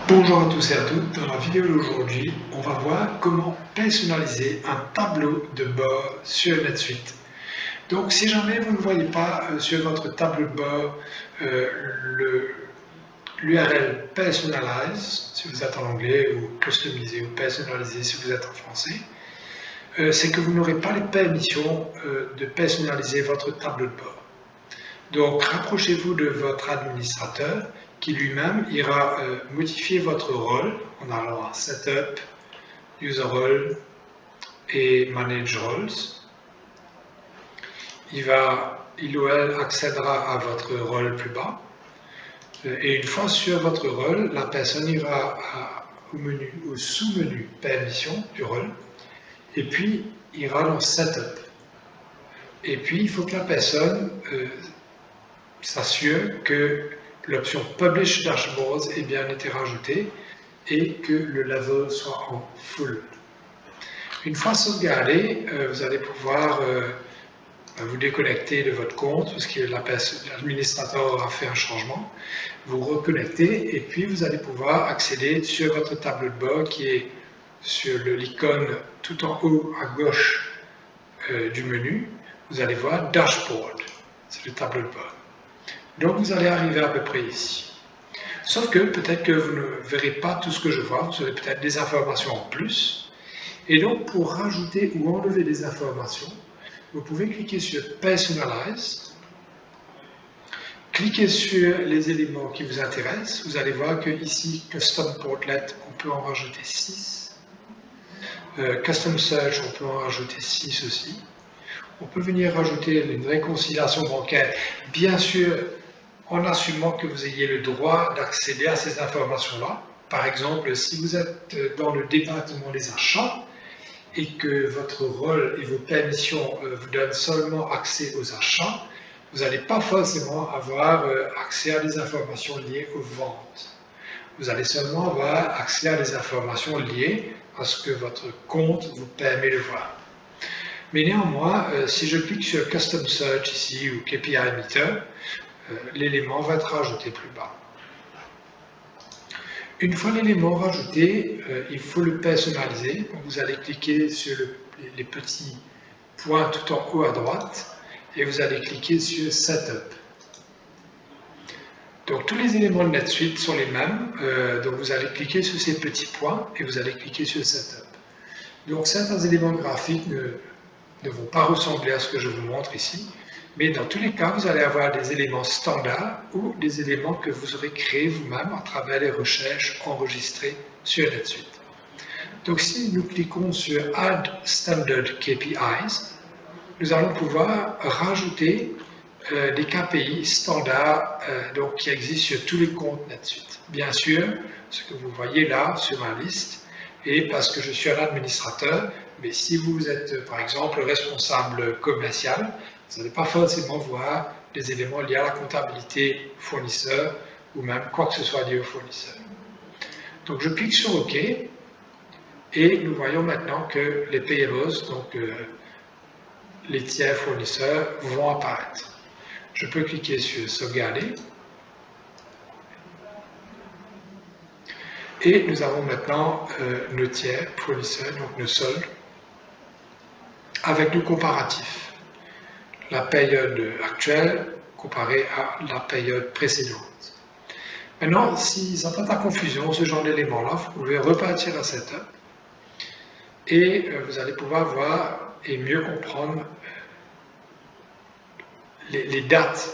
Bonjour à tous et à toutes, dans la vidéo d'aujourd'hui, on va voir comment personnaliser un tableau de bord sur NetSuite. Donc si jamais vous ne voyez pas sur votre tableau de bord l'URL Personalize, si vous êtes en anglais, ou Customiser ou Personnaliser si vous êtes en français, c'est que vous n'aurez pas les permissions de personnaliser votre tableau de bord. Donc rapprochez-vous de votre administrateur qui lui-même ira modifier votre rôle en allant à Setup, User Role et Manage Roles. Il ou elle accédera à votre rôle plus bas. Et une fois sur votre rôle, la personne ira au sous-menu Permission du rôle et puis ira dans Setup. Et puis il faut que la personne s'assure que l'option Publish Dashboards ait bien été rajoutée et que le level soit en full. Une fois sauvegardé, vous allez pouvoir vous déconnecter de votre compte parce que l'administrateur aura fait un changement, vous reconnecter et puis vous allez pouvoir accéder sur votre tableau de bord qui est sur l'icône tout en haut à gauche du menu. Vous allez voir Dashboard, c'est le tableau de bord. Donc vous allez arriver à peu près ici. Sauf que peut-être que vous ne verrez pas tout ce que je vois, vous aurez peut-être des informations en plus. Et donc pour rajouter ou enlever des informations, vous pouvez cliquer sur Personalize, cliquez sur les éléments qui vous intéressent. Vous allez voir que ici, Custom Portlet, on peut en rajouter 6. Custom Search, on peut en rajouter 6 aussi. On peut venir rajouter une réconciliation bancaire, bien sûr, en assumant que vous ayez le droit d'accéder à ces informations-là. Par exemple, si vous êtes dans le département des achats et que votre rôle et vos permissions vous donnent seulement accès aux achats, vous n'allez pas forcément avoir accès à des informations liées aux ventes. Vous allez seulement avoir accès à des informations liées à ce que votre compte vous permet de voir. Mais néanmoins, si je clique sur Custom Search ici ou KPI Meter, l'élément va être rajouté plus bas. Une fois l'élément rajouté, il faut le personnaliser. Donc vous allez cliquer sur les petits points tout en haut à droite et vous allez cliquer sur Setup. Donc tous les éléments de NetSuite sont les mêmes. Donc vous allez cliquer sur ces petits points et vous allez cliquer sur Setup. Donc certains éléments graphiques ne vont pas ressembler à ce que je vous montre ici, mais dans tous les cas, vous allez avoir des éléments standards ou des éléments que vous aurez créés vous-même à travers les recherches enregistrées sur NetSuite. Donc si nous cliquons sur Add Standard KPIs, nous allons pouvoir rajouter des KPI standards qui existent sur tous les comptes NetSuite. Bien sûr, ce que vous voyez là sur ma liste, et parce que je suis un administrateur, mais si vous êtes par exemple responsable commercial, vous n'allez pas forcément voir des éléments liés à la comptabilité fournisseur ou même quoi que ce soit lié au fournisseur. Donc je clique sur OK et nous voyons maintenant que les payables, donc les tiers fournisseurs, vont apparaître. Je peux cliquer sur sauvegarder. Et nous avons maintenant nos tiers fournisseurs, donc nos soldes, avec nos comparatifs. La période actuelle comparée à la période précédente. Maintenant, si ça porte à confusion, ce genre d'éléments-là, vous pouvez repartir à Setup et vous allez pouvoir voir et mieux comprendre les dates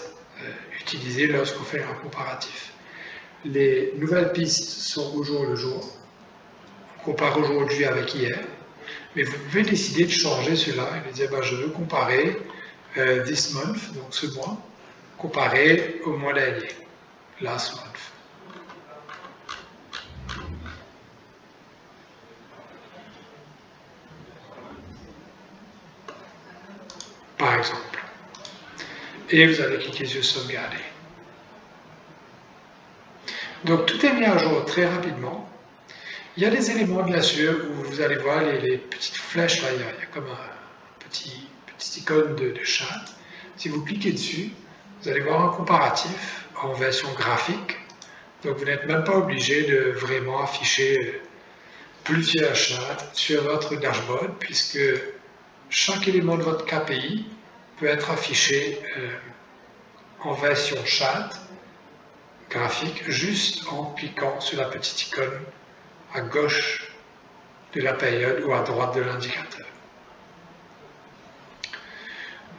utilisées lorsqu'on fait un comparatif. Les nouvelles pistes sont au jour le jour. On compare aujourd'hui avec hier. Mais vous pouvez décider de changer cela et de dire je veux comparer this month, donc ce mois, comparé au mois dernier, last month. Par exemple. Et vous allez cliquer sur sauvegarder. Donc tout est mis à jour très rapidement. Il y a des éléments bien sûr où vous allez voir les petites flèches là, il y a comme un petite icône de chat. Si vous cliquez dessus, vous allez voir un comparatif en version graphique. Donc vous n'êtes même pas obligé de vraiment afficher plusieurs chats sur votre dashboard, puisque chaque élément de votre KPI peut être affiché en version chat graphique juste en cliquant sur la petite icône à gauche de la période ou à droite de l'indicateur.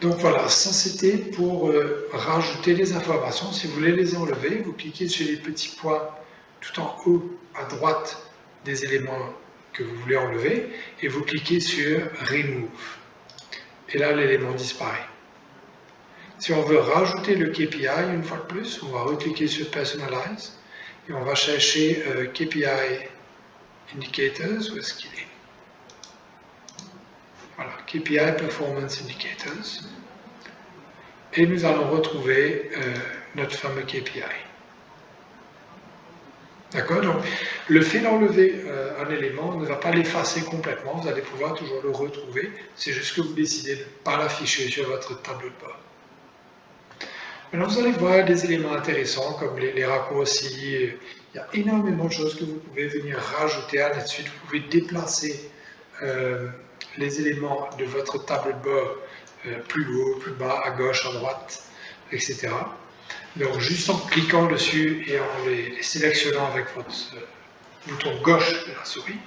Donc voilà, ça c'était pour rajouter des informations. Si vous voulez les enlever, vous cliquez sur les petits points tout en haut à droite des éléments que vous voulez enlever et vous cliquez sur Remove. Et là, l'élément disparaît. Si on veut rajouter le KPI une fois de plus, on va recliquer sur Personalize et on va chercher KPI Indicators. Où est-ce qu'il est? Voilà, KPI Performance Indicators. Et nous allons retrouver notre fameux KPI. D'accord? Donc, le fait d'enlever un élément ne va pas l'effacer complètement, vous allez pouvoir toujours le retrouver, c'est juste que vous décidez de ne pas l'afficher sur votre tableau de bord. Maintenant, vous allez voir des éléments intéressants comme les raccourcis. Il y a énormément de choses que vous pouvez venir rajouter à NetSuite. Vous pouvez déplacer les éléments de votre tableau de bord plus haut, plus bas, à gauche, à droite, etc. Donc, juste en cliquant dessus et en les sélectionnant avec votre bouton gauche de la souris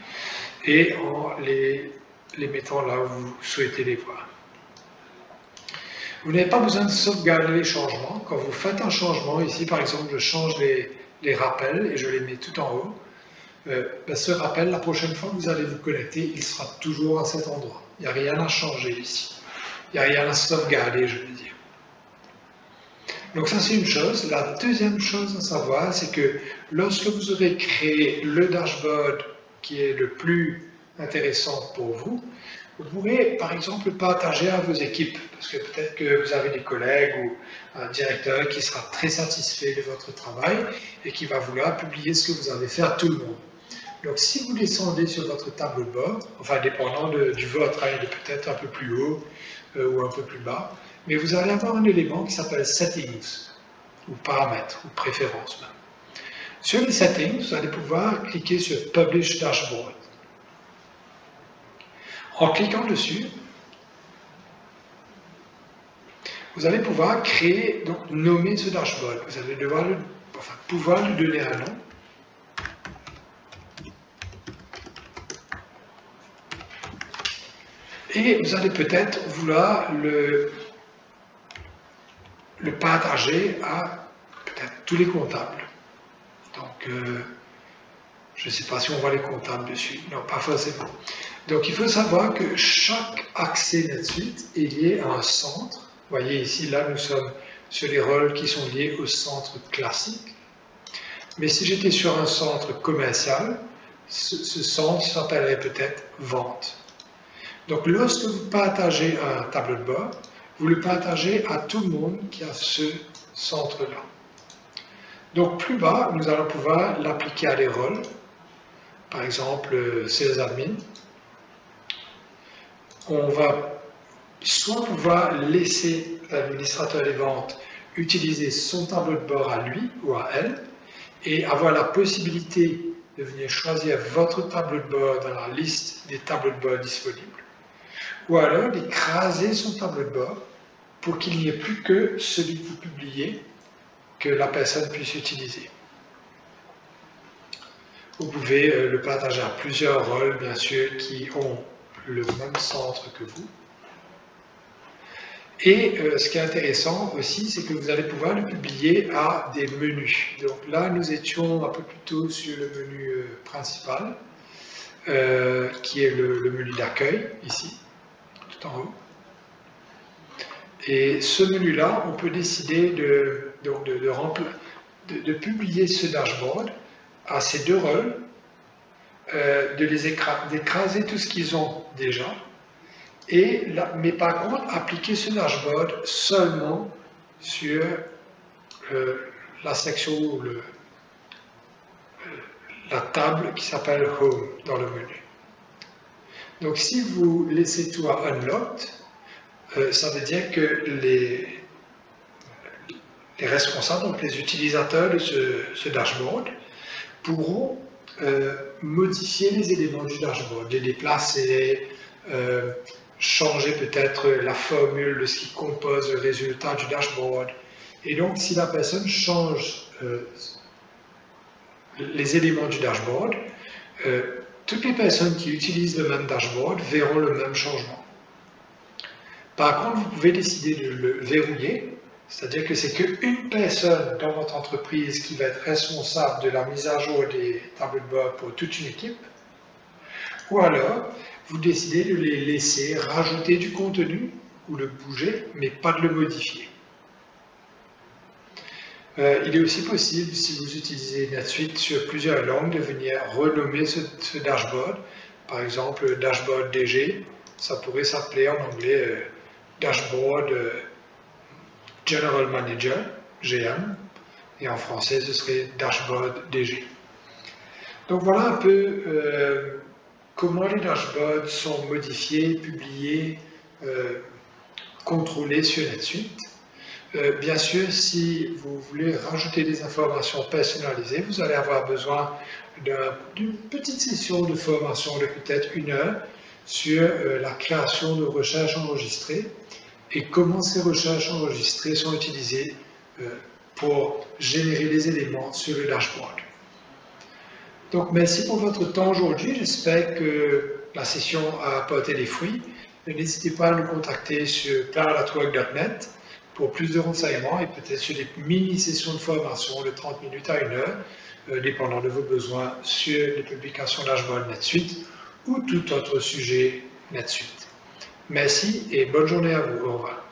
et en les mettant là où vous souhaitez les voir. Vous n'avez pas besoin de sauvegarder les changements. Quand vous faites un changement, ici par exemple, je change les rappels et je les mets tout en haut. Ce rappel, la prochaine fois que vous allez vous connecter, il sera toujours à cet endroit. Il n'y a rien à changer ici. Il n'y a rien à sauvegarder, je veux dire. Donc ça c'est une chose. La deuxième chose à savoir, c'est que lorsque vous aurez créé le dashboard qui est le plus intéressant pour vous, vous pourrez par exemple partager à vos équipes, parce que peut-être que vous avez des collègues ou un directeur qui sera très satisfait de votre travail et qui va vouloir publier ce que vous avez fait à tout le monde. Donc si vous descendez sur votre tableau de bord, enfin dépendant du vôtre, il est peut-être un peu plus haut ou un peu plus bas, mais vous allez avoir un élément qui s'appelle Settings, ou Paramètres, ou Préférences même. Sur les Settings, vous allez pouvoir cliquer sur Publish Dashboard. En cliquant dessus, vous allez pouvoir créer, donc nommer ce dashboard. Vous allez pouvoir lui donner un nom. Et vous allez peut-être vouloir le partager à peut-être tous les comptables. Donc, je ne sais pas si on voit les comptables dessus. Non, pas forcément. Donc, il faut savoir que chaque accès NetSuite est lié à un centre. Vous voyez ici, là, nous sommes sur les rôles qui sont liés au centre classique. Mais si j'étais sur un centre commercial, ce centre s'appellerait peut-être vente. Donc, lorsque vous partagez un tableau de bord, vous le partagez à tout le monde qui a ce centre-là. Donc, plus bas, nous allons pouvoir l'appliquer à des rôles. Par exemple, Sales Admin. On va soit pouvoir laisser l'administrateur des ventes utiliser son tableau de bord à lui ou à elle et avoir la possibilité de venir choisir votre tableau de bord dans la liste des tableaux de bord disponibles, ou alors d'écraser son tableau de bord pour qu'il n'y ait plus que celui que vous publiez que la personne puisse utiliser. Vous pouvez le partager à plusieurs rôles, bien sûr, qui ont le même centre que vous. Et ce qui est intéressant aussi, c'est que vous allez pouvoir le publier à des menus. Donc là, nous étions un peu plus tôt sur le menu principal, qui est le menu d'accueil, ici, tout en haut. Et ce menu-là, on peut décider de publier ce dashboard à ces deux rôles, d'écraser tout ce qu'ils ont déjà, mais par contre, appliquer ce dashboard seulement sur la section ou la table qui s'appelle Home dans le menu. Donc si vous laissez tout à Unlocked, ça veut dire que les responsables, donc les utilisateurs de ce dashboard, pourront modifier les éléments du dashboard, les déplacer, changer peut-être la formule de ce qui compose le résultat du dashboard. Et donc, si la personne change les éléments du dashboard, toutes les personnes qui utilisent le même dashboard verront le même changement. Par contre, vous pouvez décider de le verrouiller, c'est-à-dire que c'est qu'une personne dans votre entreprise qui va être responsable de la mise à jour des tableaux de bord pour toute une équipe, ou alors vous décidez de les laisser rajouter du contenu ou le bouger, mais pas de le modifier. Il est aussi possible, si vous utilisez NetSuite sur plusieurs langues, de venir renommer ce dashboard. Par exemple, dashboard DG, ça pourrait s'appeler en anglais dashboard General Manager, GM, et en français ce serait dashboard DG. Donc voilà un peu comment les dashboards sont modifiés, publiés, contrôlés sur NetSuite. Bien sûr, si vous voulez rajouter des informations personnalisées, vous allez avoir besoin d'une petite session de formation de peut-être 1 heure sur la création de recherches enregistrées et comment ces recherches enregistrées sont utilisées pour générer des éléments sur le dashboard. Donc, merci pour votre temps aujourd'hui. J'espère que la session a apporté des fruits. N'hésitez pas à nous contacter sur cloud@work.net pour plus de renseignements et peut-être sur des mini-sessions de formation de 30 minutes à 1 heure, dépendant de vos besoins sur les publications dashboard NetSuite ou tout autre sujet NetSuite. Merci et bonne journée à vous. Au revoir.